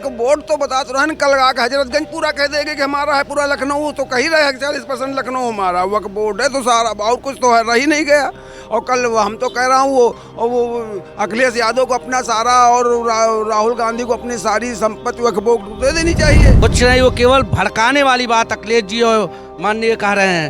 वक्फ board तो बता तो रहा है, कल आके हजरतगंज पूरा कह देंगे कि कह रहा है पूरा लखनऊ, तो कह रहे हैं 40% लखनऊ हमारा वक्फ बोर्ड है, तो सारा और कुछ तो है रह ही नहीं गया। और कल हम तो कह रहा हूँ वो अखिलेश यादव को अपना सारा और राहुल गांधी को अपनी सारी संपत्ति वक्फ बोर्ड दे देनी चाहिए। कुछ नहीं, वो केवल भड़काने वाली बात अखिलेश जी और माननीय कह रहे हैं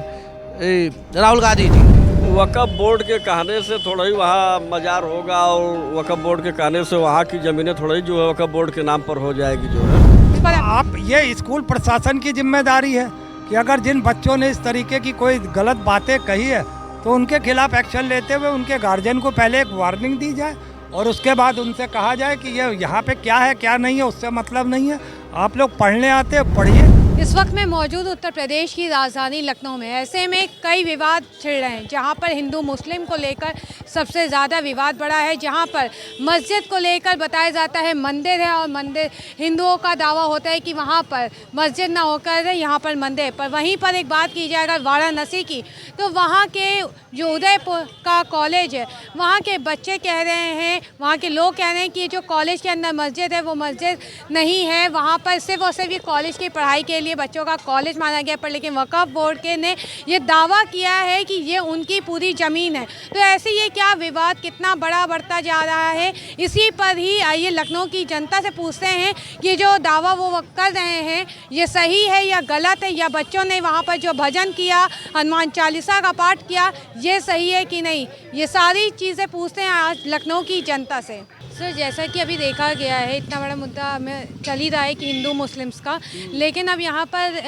राहुल गांधी जी। वक्फ बोर्ड के कहने से थोड़ा ही वहाँ मजार होगा, और वक्फ बोर्ड के कहने से वहाँ की ज़मीनें थोड़ा ही जो है वक्फ बोर्ड के नाम पर हो जाएगी जो है। आप ये स्कूल प्रशासन की जिम्मेदारी है कि अगर जिन बच्चों ने इस तरीके की कोई गलत बातें कही है तो उनके खिलाफ एक्शन लेते हुए उनके गार्जियन को पहले एक वार्निंग दी जाए और उसके बाद उनसे कहा जाए कि ये यहाँ पे क्या है क्या नहीं है उससे मतलब नहीं है, आप लोग पढ़ने आते हैं पढ़िए। इस वक्त मैं मौजूद उत्तर प्रदेश की राजधानी लखनऊ में। ऐसे में कई विवाद छिड़ रहे हैं, जहां पर हिंदू मुस्लिम को लेकर सबसे ज़्यादा विवाद बढ़ा है। जहां पर मस्जिद को लेकर बताया जाता है मंदिर है, और मंदिर हिंदुओं का दावा होता है कि वहां पर मस्जिद ना होकर यहां पर मंदिर। पर वहीं पर एक बात की जाएगा वाराणसी की, तो वहां के जो उदयपुर का कॉलेज है, वहाँ के बच्चे कह रहे हैं, वहाँ के लोग कह रहे हैं कि जो कॉलेज के अंदर मस्जिद है वो मस्जिद नहीं है, वहाँ पर सिर्फ और सिर्फ ये कॉलेज की पढ़ाई के लिए बच्चों का कॉलेज माना गया। पर लेकिन वक्फ बोर्ड के ने ये दावा किया है कि ये उनकी पूरी ज़मीन है। तो ऐसे ये क्या विवाद कितना बड़ा बढ़ता जा रहा है, इसी पर ही आइए लखनऊ की जनता से पूछते हैं कि जो दावा वो कर रहे हैं ये सही है या गलत है, या बच्चों ने वहाँ पर जो भजन किया, हनुमान चालीसा का पाठ किया, ये सही है कि नहीं। ये सारी चीज़ें पूछते हैं आज लखनऊ की जनता से। सर, जैसा कि अभी देखा गया है, इतना बड़ा मुद्दा में चल ही रहा है कि हिंदू मुस्लिम्स का, लेकिन अब यहाँ पर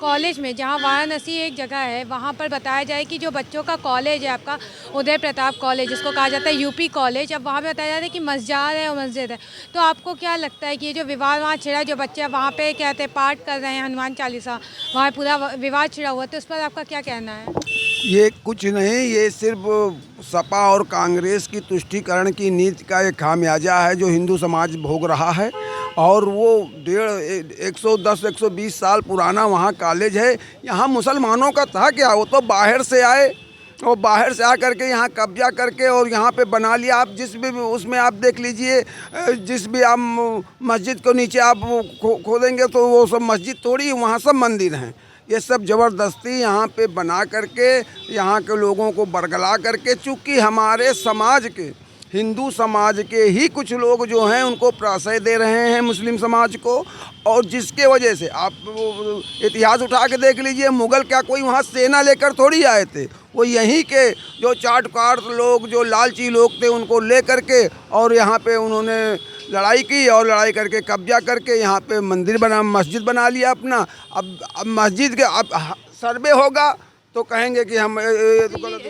कॉलेज में, जहाँ वाराणसी एक जगह है, वहाँ पर बताया जाए कि जो बच्चों का कॉलेज है आपका उदय प्रताप कॉलेज, जिसको कहा जाता है यूपी कॉलेज, अब वहाँ पे बताया जाता है कि मस्जिद है और मस्जिद है। तो आपको क्या लगता है कि ये जो विवाद वहाँ छिड़ा, जो बच्चे वहाँ पे कहते हैं पाठ कर रहे हैं हनुमान चालीसा, वहाँ पूरा विवाद छिड़ा हुआ, तो उस पर आपका क्या कहना है? ये कुछ नहीं, ये सिर्फ सपा और कांग्रेस की तुष्टीकरण की नीति का एक खामियाजा है जो हिंदू समाज भोग रहा है। और वो 110-120 साल पुराना वहाँ कॉलेज है। यहाँ मुसलमानों का था क्या, वो तो बाहर से आए और बाहर से आ करके यहाँ कब्जा करके और यहाँ पे बना लिया। आप जिस भी उसमें आप देख लीजिए, जिस भी आप मस्जिद को नीचे आप खोदेंगे तो वो सब मस्जिद थोड़ी, वहाँ सब मंदिर हैं। ये सब ज़बरदस्ती यहाँ पे बना करके यहाँ के लोगों को बरगला करके, चूँकि हमारे समाज के, हिंदू समाज के ही कुछ लोग जो हैं उनको प्रश्रय दे रहे हैं मुस्लिम समाज को। और जिसके वजह से आप इतिहास उठा के देख लीजिए, मुग़ल क्या कोई वहाँ सेना लेकर थोड़ी आए थे, वो यहीं के जो चाटकार लोग, जो लालची लोग थे, उनको ले करके और यहाँ पे उन्होंने लड़ाई की और लड़ाई करके कब्जा करके यहाँ पे मंदिर बना, मस्जिद बना लिया अपना। अब मस्जिद के अब सर्वे होगा तो कहेंगे कि हम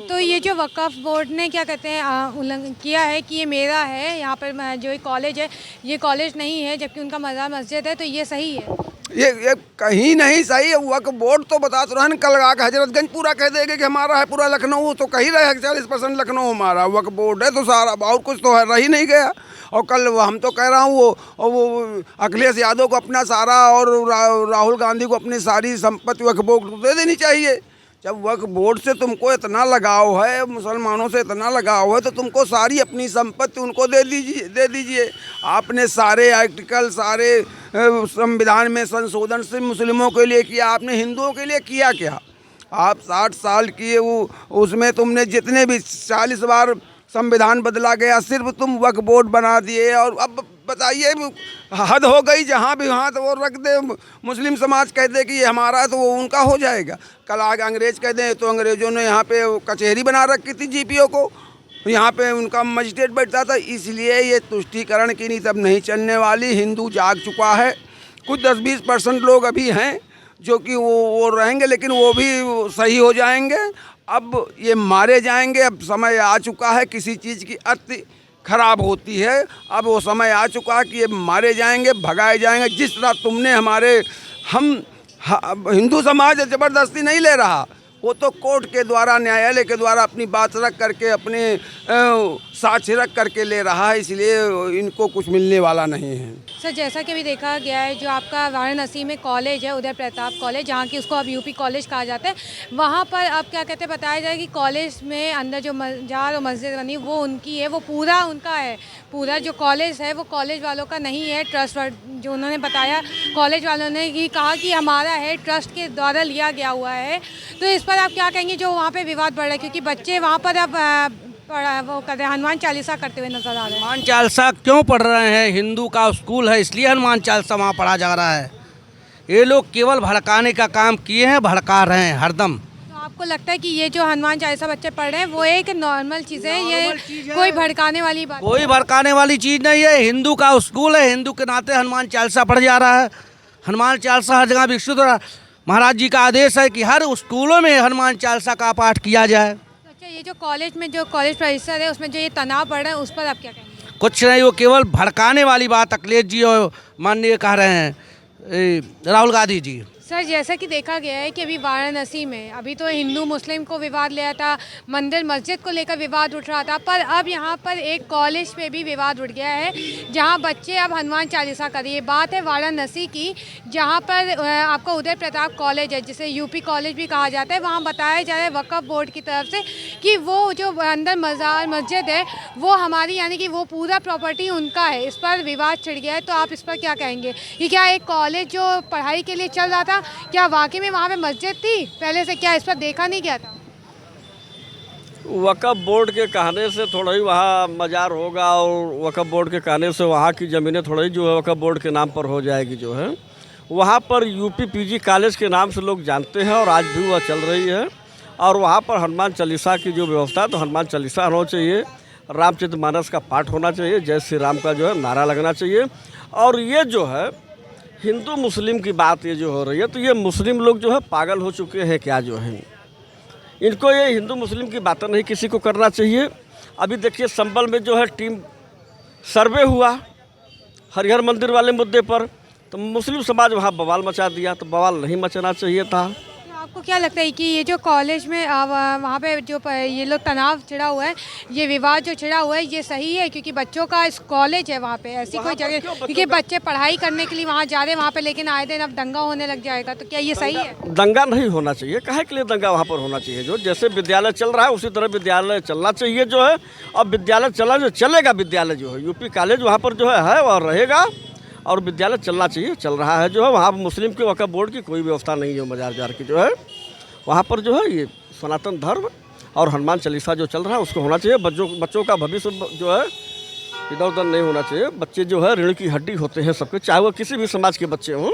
तो ये जो वक्फ बोर्ड ने क्या कहते हैं उल्लंघन किया है कि ये मेरा है, यहाँ पर जो कॉलेज है ये कॉलेज नहीं है, जबकि उनका मज़ार मस्जिद है, तो ये सही है? ये कहीं नहीं सही है। वक्फ बोर्ड तो बता तो रहा है, कल आके हजरतगंज पूरा कह देंगे कि हमारा है पूरा लखनऊ, तो कह रहे हैं 40% लखनऊ हमारा वक्फ बोर्ड है, तो सारा और कुछ तो है रह ही नहीं गया। और कल हम तो कह रहा हूँ वो अखिलेश यादव को अपना सारा और राहुल गांधी को अपनी सारी संपत्ति वक्फ बोर्ड दे देनी चाहिए। जब वक्फ बोर्ड से तुमको इतना लगाव है, मुसलमानों से इतना लगाव है, तो तुमको सारी अपनी संपत्ति उनको दे दीजिए। आपने सारे आर्टिकल, सारे संविधान में संशोधन से मुस्लिमों के लिए किया, आपने हिंदुओं के लिए किया क्या? आप 60 साल किए, वो उसमें तुमने जितने भी 40 बार संविधान बदला गया, सिर्फ तुम वक्फ बोर्ड बना दिए। और अब बताइए, हद हो गई, जहाँ भी वहाँ तो वो रख दे, मुस्लिम समाज कह दे कि ये हमारा है तो वो उनका हो जाएगा। कल आगे अंग्रेज कह दें तो अंग्रेज़ों ने यहाँ पे कचहरी बना रखी थी जीपीओ को, यहाँ पे उनका मजिस्ट्रेट बैठता था। इसलिए ये तुष्टीकरण की नीति अब नहीं चलने वाली। हिंदू जाग चुका है। कुछ 10-20% लोग अभी हैं जो कि वो रहेंगे, लेकिन वो भी सही हो जाएंगे। अब ये मारे जाएंगे। अब समय आ चुका है, किसी चीज़ की अति खराब होती है। अब वो समय आ चुका है कि ये मारे जाएंगे, भगाए जाएंगे। जिस तरह तुमने हम हिंदू समाज ज़बरदस्ती नहीं ले रहा, वो तो कोर्ट के द्वारा, न्यायालय के द्वारा अपनी बात रख करके, अपने साक्ष्य रख करके ले रहा है, इसलिए इनको कुछ मिलने वाला नहीं है। सर, जैसा कि अभी देखा गया है, जो आपका वाराणसी में कॉलेज है, उदय प्रताप कॉलेज, जहाँ की उसको अब यूपी कॉलेज कहा जाता है, वहाँ पर अब क्या कहते हैं, बताया जाए कि कॉलेज में अंदर जो मजार और मस्जिद बनी वो उनकी है, वो पूरा उनका है। पूरा जो कॉलेज है वो कॉलेज वालों का नहीं है, ट्रस्ट जो उन्होंने बताया, कॉलेज वालों ने ये कहा कि हमारा है, ट्रस्ट के द्वारा लिया गया हुआ है। तो इस पर आप क्या कहेंगे, जो वहाँ पे विवाद बढ़ रहा है, क्योंकि बच्चे वहाँ पर अब वो कर रहे हैं, हनुमान चालीसा करते हुए नजर आ रहे हैं। हनुमान चालीसा क्यों पढ़ रहे हैं? हिंदू का स्कूल है, इसलिए हनुमान चालीसा वहाँ पढ़ा जा रहा है। ये लोग केवल भड़काने का काम किए हैं, भड़का रहे हैं हरदम। तो आपको लगता है कि ये जो हनुमान चालीसा बच्चे पढ़ रहे हैं वो एक नॉर्मल चीज़ है, ये कोई भड़काने वाली बात? कोई भड़काने वाली चीज़ नहीं है। हिंदू का स्कूल है, हिंदू के नाते हनुमान चालीसा पढ़ जा रहा है। हनुमान चालीसा हर जगह विकसित हो रहा है। महाराज जी का आदेश है कि हर स्कूलों में हनुमान चालीसा का पाठ किया जाए। अच्छा, ये जो कॉलेज में, जो कॉलेज परिसर है, उसमें जो ये तनाव बढ़ रहा है, उस पर आप क्या कहेंगे? कुछ नहीं, वो केवल भड़काने वाली बात अखिलेश जी और माननीय कह रहे हैं राहुल गांधी जी। सर, जैसा कि देखा गया है कि अभी वाराणसी में अभी तो हिंदू मुस्लिम को विवाद लिया था, मंदिर मस्जिद को लेकर विवाद उठ रहा था, पर अब यहाँ पर एक कॉलेज पे भी विवाद उठ गया है, जहाँ बच्चे अब हनुमान चालीसा कर रही है। बात है वाराणसी की, जहाँ पर आपका उदय प्रताप कॉलेज है, जिसे यूपी कॉलेज भी कहा जाता है। वहाँ बताया जा रहा है वक्फ बोर्ड की तरफ से कि वो जो अंदर मज़ार मस्जिद है वो हमारी, यानी कि वो पूरा प्रॉपर्टी उनका है। इस पर विवाद छिड़ गया है, तो आप इस पर क्या कहेंगे? कि क्या एक कॉलेज जो पढ़ाई के लिए चल रहा था, क्या वाकई में वहाँ पे मस्जिद थी पहले से? क्या इस पर देखा नहीं गया था? वक्फ बोर्ड के कहने से थोड़ा ही वहाँ मज़ार होगा, और वक्फ बोर्ड के कहने से वहाँ की ज़मीनें थोड़ा ही जो है वक्फ बोर्ड के नाम पर हो जाएगी। जो है वहाँ पर यूपी पीजी कॉलेज के नाम से लोग जानते हैं, और आज भी वह चल रही है। और वहाँ पर हनुमान चालीसा की जो व्यवस्था है, तो हनुमान चालीसा होना चाहिए, रामचरितमानस का पाठ होना चाहिए, जय श्री राम का जो है नारा लगना चाहिए। और ये जो है हिंदू मुस्लिम की बात ये जो हो रही है, तो ये मुस्लिम लोग जो है पागल हो चुके हैं क्या? जो है इनको ये हिंदू मुस्लिम की बातें नहीं किसी को करना चाहिए। अभी देखिए संभल में जो है टीम सर्वे हुआ हरिहर मंदिर वाले मुद्दे पर, तो मुस्लिम समाज वहाँ बवाल मचा दिया, तो बवाल नहीं मचाना चाहिए था। तो आपको क्या लगता है कि ये जो कॉलेज में वहाँ पे जो ये लोग तनाव छिड़ा हुआ है, ये विवाद जो छिड़ा हुआ है, ये सही है? क्योंकि बच्चों का इस कॉलेज है वहाँ पे, ऐसी कोई जगह, क्योंकि बच्चे पढ़ाई करने के लिए वहाँ जा रहे हैं वहाँ पे, लेकिन आए दिन अब दंगा होने लग जाएगा, तो क्या ये सही है? दंगा नहीं होना चाहिए। काहे के लिए दंगा वहाँ पर होना चाहिए? जो जैसे विद्यालय चल रहा है उसी तरह विद्यालय चलना चाहिए। जो है अब विद्यालय चला, जो चलेगा विद्यालय जो है यूपी कॉलेज वहाँ पर जो है और रहेगा, और विद्यालय चलना चाहिए, चल रहा है। जो है वहाँ मुस्लिम के वक्फ बोर्ड की कोई व्यवस्था नहीं है। मजार जार की जो है वहाँ पर जो है ये सनातन धर्म और हनुमान चालीसा जो चल रहा है उसको होना चाहिए। बच्चों का भविष्य जो है इधर उधर नहीं होना चाहिए। बच्चे जो है रीढ़ की हड्डी होते हैं सबके, चाहे वो किसी भी समाज के बच्चे हों।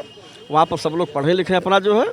वहाँ पर सब लोग पढ़े लिखे अपना जो है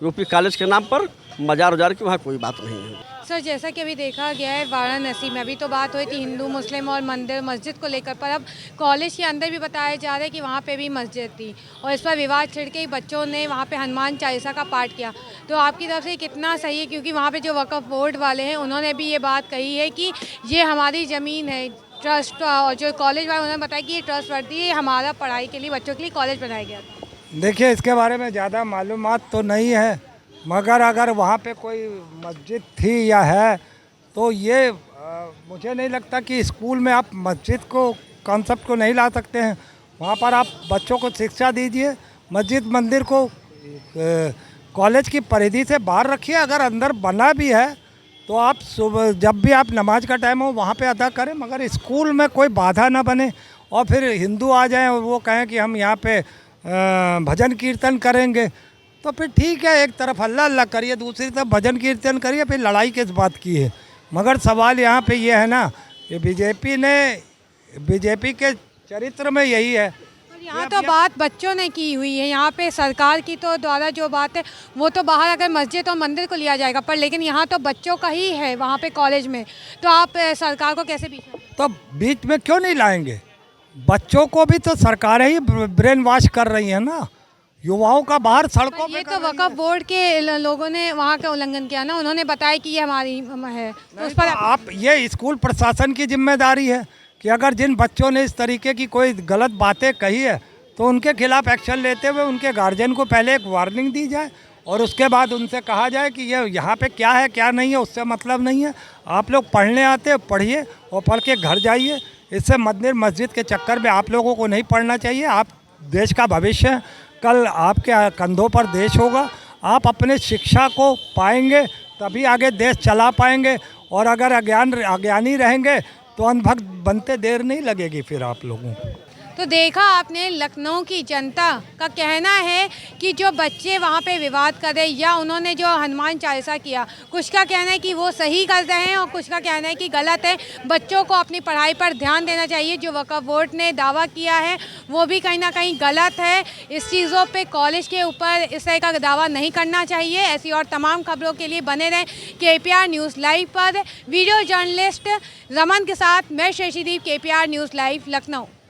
यूपी कॉलेज के नाम पर, मजार उजार की वहाँ कोई बात नहीं है। सर, जैसा कि अभी देखा गया है वाराणसी में अभी तो बात हुई थी हिंदू मुस्लिम और मंदिर मस्जिद को लेकर, पर अब कॉलेज के अंदर भी बताया जा रहा है कि वहाँ पे भी मस्जिद थी, और इस पर विवाद छिड़ के बच्चों ने वहाँ पे हनुमान चालीसा का पाठ किया। तो आपकी तरफ से कितना सही है? क्योंकि वहाँ पे जो वक्फ बोर्ड वाले हैं उन्होंने भी ये बात कही है कि ये हमारी ज़मीन है, ट्रस्ट, और जो कॉलेज वाले उन्होंने बताया कि ये ट्रस्ट वर्दी है, हमारा पढ़ाई के लिए बच्चों के लिए कॉलेज बनाया गया था। देखिए, इसके बारे में ज़्यादा मालूमात तो नहीं है, मगर अगर वहाँ पे कोई मस्जिद थी या है तो ये मुझे नहीं लगता कि स्कूल में आप मस्जिद को कॉन्सेप्ट को नहीं ला सकते हैं। वहाँ पर आप बच्चों को शिक्षा दीजिए, मस्जिद मंदिर को कॉलेज की परिधि से बाहर रखिए। अगर अंदर बना भी है तो आप सुबह जब भी आप नमाज का टाइम हो वहाँ पे अदा करें, मगर स्कूल में कोई बाधा ना बने और फिर हिंदू आ जाएं और वो कहें कि हम यहाँ पे भजन कीर्तन करेंगे, तो फिर ठीक है, एक तरफ अल्लाह अल्लाह करिए, दूसरी तरफ भजन कीर्तन करिए, फिर लड़ाई किस बात की है? मगर सवाल यहाँ पे ये है ना, ये बीजेपी के चरित्र में यही है। यहाँ तो बात बच्चों ने की हुई है, यहाँ पे सरकार की तो द्वारा जो बात है वो तो बाहर अगर मस्जिद और मंदिर को लिया जाएगा, पर लेकिन यहाँ तो बच्चों का ही है वहाँ पे कॉलेज में, तो आप सरकार को कैसे बीच में? तो बीच में क्यों नहीं लाएंगे? बच्चों को भी तो सरकारें ही ब्रेन वॉश कर रही है ना, युवाओं का बाहर सड़कों पे। ये तो वक्फ बोर्ड के लोगों ने वहाँ का उल्लंघन किया ना, उन्होंने बताया कि ये हमारी है, तो उस पर आप ये स्कूल प्रशासन की जिम्मेदारी है कि अगर जिन बच्चों ने इस तरीके की कोई गलत बातें कही है तो उनके खिलाफ एक्शन लेते हुए उनके गार्जियन को पहले एक वार्निंग दी जाए, और उसके बाद उनसे कहा जाए कि ये यहाँ पे क्या है क्या नहीं है, उससे मतलब नहीं है। आप लोग पढ़ने आते हो, पढ़िए और पढ़ के घर जाइए। इससे मंदिर मस्जिद के चक्कर में आप लोगों को नहीं पढ़ना चाहिए। आप देश का भविष्य हैं, कल आपके कंधों पर देश होगा। आप अपने शिक्षा को पाएंगे तभी आगे देश चला पाएंगे, और अगर अज्ञानी रहेंगे तो अंधभक्त बनते देर नहीं लगेगी फिर आप लोगों को। तो देखा आपने, लखनऊ की जनता का कहना है कि जो बच्चे वहाँ पे विवाद कर रहे या उन्होंने जो हनुमान चालीसा किया, कुछ का कहना है कि वो सही कर रहे हैं और कुछ का कहना है कि गलत है। बच्चों को अपनी पढ़ाई पर ध्यान देना चाहिए। जो वक्फ बोर्ड ने दावा किया है वो भी कहीं ना कहीं गलत है। इस चीज़ों पे कॉलेज के ऊपर इस तरह का दावा नहीं करना चाहिए। ऐसी और तमाम खबरों के लिए बने रहें KPR न्यूज़ लाइव पर। वीडियो जर्नलिस्ट रमन के साथ मैं शशिदीप, KPR न्यूज़ लाइव, लखनऊ।